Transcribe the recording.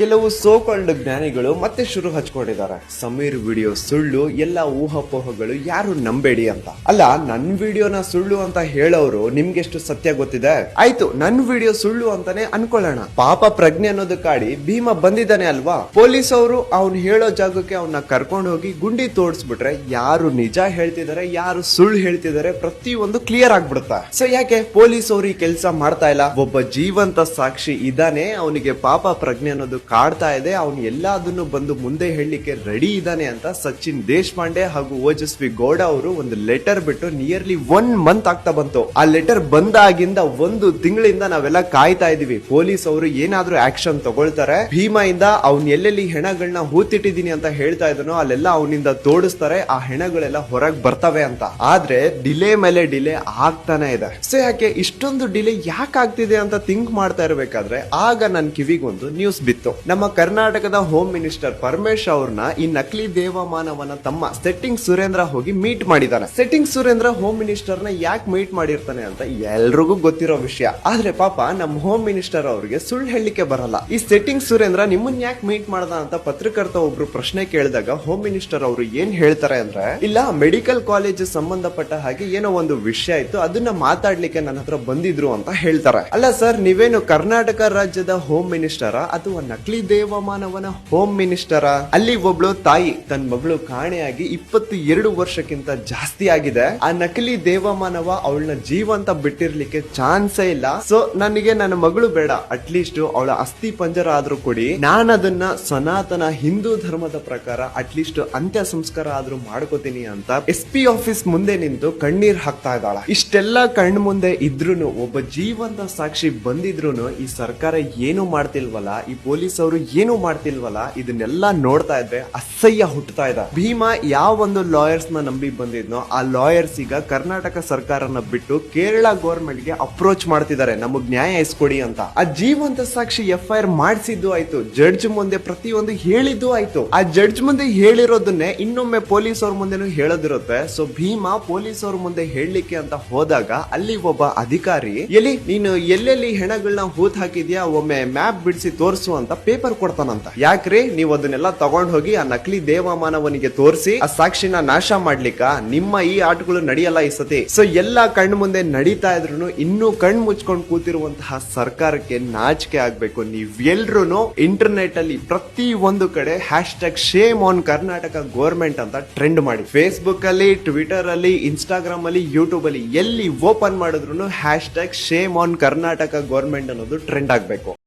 ಕೆಲವು ಸೋಕಾಲ್ಡ್ ಜ್ಞಾನಿಗಳು ಮತ್ತೆ ಶುರು ಹಚ್ಕೊಂಡಿದ್ದಾರೆ. ಸಮೀರ್ ವಿಡಿಯೋ ಸುಳ್ಳು, ಎಲ್ಲ ಊಹಾಪೋಹಗಳು, ಯಾರು ನಂಬೇಡಿ ಅಂತ. ಅಲ್ಲ, ನನ್ ವಿಡಿಯೋನ ಸುಳ್ಳು ಅಂತ ಹೇಳೋರು ನಿಮ್ಗೆಷ್ಟು ಸತ್ಯ ಗೊತ್ತಿದೆ? ಆಯ್ತು, ನನ್ ವಿಡಿಯೋ ಸುಳ್ಳು ಅಂತಾನೆ ಅನ್ಕೊಳ್ಳೋಣ. ಪಾಪ ಪ್ರಜ್ಞೆ ಅನ್ನೋದು ಕಾಡಿ ಭೀಮ ಬಂದಿದ್ದಾನೆ ಅಲ್ವಾ? ಪೊಲೀಸ್ ಅವರು ಅವ್ನು ಹೇಳೋ ಜಾಗಕ್ಕೆ ಅವನ್ನ ಕರ್ಕೊಂಡು ಹೋಗಿ ಗುಂಡಿ ತೋಡ್ಸ್ಬಿಟ್ರೆ ಯಾರು ನಿಜ ಹೇಳ್ತಿದ್ದಾರೆ, ಯಾರು ಸುಳ್ಳು ಹೇಳ್ತಿದ್ದಾರೆ, ಪ್ರತಿಯೊಂದು ಕ್ಲಿಯರ್ ಆಗ್ಬಿಡುತ್ತೆ. ಸೊ ಯಾಕೆ ಪೊಲೀಸ್ ಅವರು ಈ ಕೆಲಸ ಮಾಡ್ತಾ ಇಲ್ಲ? ಒಬ್ಬ ಜೀವಂತ ಸಾಕ್ಷಿ ಇದಾನೆ, ಅವನಿಗೆ ಪಾಪ ಪ್ರಜ್ಞೆ ಅನ್ನೋದು ಕಾಡ್ತಾ ಇದೆ, ಅವನು ಎಲ್ಲದನ್ನು ಬಂದು ಮುಂದೆ ಹೇಳಲಿಕ್ಕೆ ರೆಡಿ ಇದ್ದಾನೆ ಅಂತ ಸಚಿನ್ ದೇಶಪಾಂಡೆ ಹಾಗೂ ಓಜಸ್ವಿ ಗೌಡ ಅವರು ಒಂದು ಲೆಟರ್ ಬಿಟ್ಟು ನಿಯರ್ಲಿ 1 ಮಂತ್ ಆಗ್ತಾ ಬಂತು. ಆ ಲೆಟರ್ ಬಂದಾಗಿಂದ 1 ತಿಂಗಳಿಂದ ನಾವೆಲ್ಲ ಕಾಯ್ತಾ ಇದೀವಿ, ಪೊಲೀಸ್ ಅವರು ಏನಾದ್ರೂ ಆಕ್ಷನ್ ತಗೊಳ್ತಾರೆ, ಭೀಮಾ ಇಂದ ಅವ್ನ್ ಎಲ್ಲೆಲ್ಲಿ ಹೆಣಗಳನ್ನ ಹೂತಿಟ್ಟಿದೀನಿ ಅಂತ ಹೇಳ್ತಾ ಇದನೋ ಅಲ್ಲೆಲ್ಲ ಅವನಿಂದ ತೋಡಿಸ್ತಾರೆ, ಆ ಹೆಣಗಳೆಲ್ಲ ಹೊರಗ್ ಬರ್ತವೆ ಅಂತ. ಆದ್ರೆ ಡಿಲೇ ಮೇಲೆ ಡಿಲೇ ಆಗ್ತಾನೆ ಇದೆ. ಸೊ ಯಾಕೆ ಇಷ್ಟೊಂದು ಡಿಲೇ ಯಾಕೆ ಆಗ್ತಿದೆ ಅಂತ ಥಿಂಕ್ ಮಾಡ್ತಾ ಇರ್ಬೇಕಾದ್ರೆ ಆಗ ನನ್ ಕಿವಿಗೊಂದು ನ್ಯೂಸ್ ಬಿತ್ತು. ನಮ್ಮ ಕರ್ನಾಟಕದ ಹೋಮ್ ಮಿನಿಸ್ಟರ್ ಪರಮೇಶ್ ಅವ್ರನ್ನ ಈ ನಕಲಿ ದೇವಮಾನವನ ತಮ್ಮ ಸೆಟ್ಟಿಂಗ್ ಸುರೇಂದ್ರ ಹೋಗಿ ಮೀಟ್ ಮಾಡಿದಾನೆ. ಸೆಟ್ಟಿಂಗ್ ಸುರೇಂದ್ರ ಹೋಮ್ ಮಿನಿಸ್ಟರ್ ನ ಯಾಕೆ ಮೀಟ್ ಮಾಡಿರ್ತಾನೆ ಅಂತ ಎಲ್ರಿಗೂ ಗೊತ್ತಿರೋ ವಿಷಯ. ಆದ್ರೆ ಪಾಪ ನಮ್ಮ ಹೋಮ್ ಮಿನಿಸ್ಟರ್ ಅವ್ರಿಗೆ ಸುಳ್ಳು ಹೇಳಲಿಕ್ಕೆ ಬರಲ್ಲ. ಈ ಸೆಟ್ಟಿಂಗ್ ಸುರೇಂದ್ರ ನಿಮ್ಮನ್ನ ಯಾಕೆ ಮೀಟ್ ಮಾಡ್ದ ಅಂತ ಪತ್ರಕರ್ತ ಒಬ್ರು ಪ್ರಶ್ನೆ ಕೇಳಿದಾಗ ಹೋಮ್ ಮಿನಿಸ್ಟರ್ ಅವರು ಏನ್ ಹೇಳ್ತಾರೆ ಅಂದ್ರೆ, ಇಲ್ಲ ಮೆಡಿಕಲ್ ಕಾಲೇಜ್ ಸಂಬಂಧಪಟ್ಟ ಹಾಗೆ ಏನೋ ಒಂದು ವಿಷಯ ಇತ್ತು, ಅದನ್ನ ಮಾತಾಡ್ಲಿಕ್ಕೆ ನನ್ನ ಹತ್ರ ಬಂದಿದ್ರು ಅಂತ ಹೇಳ್ತಾರೆ. ಅಲ್ಲ ಸರ್, ನೀವೇನು ಕರ್ನಾಟಕ ರಾಜ್ಯದ ಹೋಮ್ ಮಿನಿಸ್ಟರ ಅಥವಾ ನಕಲಿ ದೇವಮಾನವನ ಹೋಮ್ ಮಿನಿಸ್ಟರ? ಅಲ್ಲಿ ಒಬ್ಳು ತಾಯಿ ತನ್ನ ಮಗಳು ಕಾಣೆಯಾಗಿ 22 ವರ್ಷಕ್ಕಿಂತ ಜಾಸ್ತಿ ಆಗಿದೆ. ಆ ನಕಲಿ ದೇವಮಾನವ ಅವಳನ್ನ ಜೀವಂತ ಬಿಟ್ಟಿರ್ಲಿಕ್ಕೆ ಚಾನ್ಸೇ ಇಲ್ಲ. ಸೊ ನನಗೆ ನನ್ನ ಮಗಳು ಬೇಡ, ಅಟ್ಲೀಸ್ಟ್ ಅವಳ ಅಸ್ಥಿ ಪಂಜರ ಆದ್ರೂ ಕೊಡಿ, ನಾನು ಅದನ್ನ ಸನಾತನ ಹಿಂದೂ ಧರ್ಮದ ಪ್ರಕಾರ ಅಟ್ಲೀಸ್ಟ್ ಅಂತ್ಯ ಸಂಸ್ಕಾರ ಆದ್ರೂ ಮಾಡ್ಕೋತೀನಿ ಅಂತ SP ಆಫೀಸ್ ಮುಂದೆ ನಿಂತು ಕಣ್ಣೀರ್ ಹಾಕ್ತಾ ಇದ್ದಾಳ. ಇಷ್ಟೆಲ್ಲ ಕಣ್ಣು ಮುಂದೆ ಇದ್ರೂನು, ಒಬ್ಬ ಜೀವಂತ ಸಾಕ್ಷಿ ಬಂದಿದ್ರೂನು ಈ ಸರ್ಕಾರ ಏನು ಮಾಡ್ತಿಲ್ವಲ್ಲ, ಈ ಪೊಲೀಸ್ ಅವರು ಏನು ಮಾಡ್ತಿಲ್ವಲ್ಲ, ಇದನ್ನೆಲ್ಲ ನೋಡ್ತಾ ಇದ್ರೆ ಅಸಹ್ಯ ಹುಟ್ಟುತ್ತಾ ಇದೆ. ಭೀಮಾ ಯಾವ ಒಂದು ಲಾಯರ್ಸ್ ನ ನಂಬಿ ಬಂದಿದ್ನೋ ಆ ಲಾಯರ್ಸ್ ಈಗ ಕರ್ನಾಟಕ ಸರ್ಕಾರನ ಬಿಟ್ಟು ಕೇರಳ ಗವರ್ಮೆಂಟ್ ಗೆ ಅಪ್ರೋಚ್ ಮಾಡ್ತಿದ್ದಾರೆ, ನಮಗ್ ನ್ಯಾಯ ಇಸ್ಕೊಡಿ ಅಂತ. ಆ ಜೀವಂತ ಸಾಕ್ಷಿ FIR ಮಾಡಿಸಿದ್ದು ಆಯ್ತು, ಜಡ್ಜ್ ಮುಂದೆ ಪ್ರತಿಯೊಂದು ಹೇಳಿದ್ದು ಆಯ್ತು. ಆ ಜಡ್ಜ್ ಮುಂದೆ ಹೇಳಿರೋದನ್ನೇ ಇನ್ನೊಮ್ಮೆ ಪೊಲೀಸ್ ಅವ್ರ ಮುಂದೆನೂ ಹೇಳೋದಿರುತ್ತೆ. ಸೊ ಭೀಮಾ ಪೊಲೀಸ್ ಅವ್ರ ಮುಂದೆ ಹೇಳಲಿಕ್ಕೆ ಅಂತ ಹೋದಾಗ ಅಲ್ಲಿ ಒಬ್ಬ ಅಧಿಕಾರಿ, ಎಲ್ಲಿ ನೀನು ಎಲ್ಲೆಲ್ಲಿ ಹೆಣಗಳನ್ನ ಹೂತ್ ಹಾಕಿದ್ಯಾ, ಒಮ್ಮೆ ಮ್ಯಾಪ್ ಬಿಡಿಸಿ ತೋರಿಸು ಅಂತ ಪೇಪರ್ ಕೊಡ್ತಾನಂತ. ಯಾಕ್ರಿ, ನೀವು ಅದನ್ನೆಲ್ಲ ತಗೊಂಡ್ ಹೋಗಿ ಆ ನಕಲಿ ದೇವಮಾನವನಿಗೆ ತೋರಿಸಿ ಆ ಸಾಕ್ಷಿನ ನಾಶ ಮಾಡ್ಲಿಕ್ಕ? ನಿಮ್ಮ ಈ ಆಟಗಳು ನಡೆಯಲ್ಲ ಈ ಸತಿ. ಸೊ ಎಲ್ಲ ಕಣ್ಣು ಮುಂದೆ ನಡೀತಾ ಇದ್ರು ಇನ್ನೂ ಕಣ್ಣು ಮುಚ್ಕೊಂಡು ಕೂತಿರುವಂತಹ ಸರ್ಕಾರಕ್ಕೆ ನಾಚಿಕೆ ಆಗ್ಬೇಕು. ನೀವೆಲ್ರೂ ಇಂಟರ್ನೆಟ್ ಅಲ್ಲಿ ಪ್ರತಿ ಒಂದು ಕಡೆ #shame on ಕರ್ನಾಟಕ ಗವರ್ಮೆಂಟ್ ಅಂತ ಟ್ರೆಂಡ್ ಮಾಡಿ. ಫೇಸ್ಬುಕ್ ಅಲ್ಲಿ, ಟ್ವಿಟರ್ ಅಲ್ಲಿ, ಇನ್ಸ್ಟಾಗ್ರಾಮ್ ಅಲ್ಲಿ, ಯೂಟ್ಯೂಬ್ ಅಲ್ಲಿ ಎಲ್ಲಿ ಓಪನ್ ಮಾಡಿದ್ರು #shame on ಕರ್ನಾಟಕ ಗವರ್ಮೆಂಟ್ ಅನ್ನೋದು ಟ್ರೆಂಡ್ ಆಗ್ಬೇಕು.